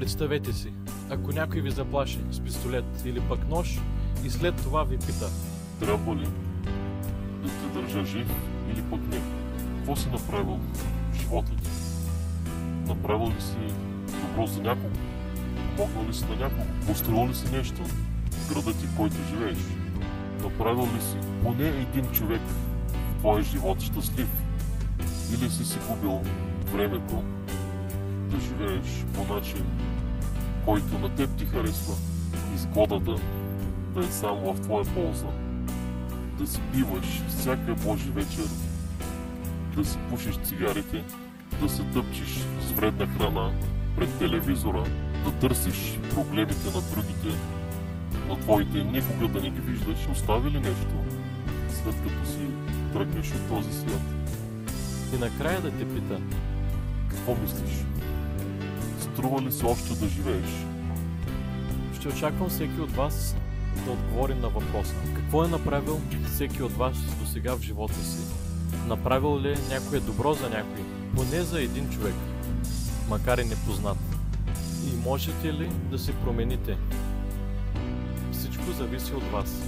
Представете си, ако някой ви заплаши с пистолет или пък нож и след това ви пита: трябва ли да те държа жив или пък не? Какво си направил в живота ти? Направил ли си добро за някого? Помогнал ли си на някого? Построил ли си нещо в града ти, в който живееш? Направил ли си поне един човек в твоя живот щастлив? Или си губил времето да живееш по начин, който на теб ти харесва, изгодата да е само в твоя полза, да си пиваш всяка Божи вечер, да си пушиш цигарите, да се тъпчеш с вредна храна пред телевизора, да търсиш проблемите на другите, на твоите никога да не ги виждаш? Остави ли нещо, след като си тръгнеш от този свят? и накрая да те пита: Какво мислиш? Струва ли се още да живееш? ще очаквам всеки от вас да отговори на въпроса: какво е направил всеки от вас до сега в живота си? Направил ли някое добро за някой? Поне за един човек, макар и непознат? И можете ли да се промените? Всичко зависи от вас.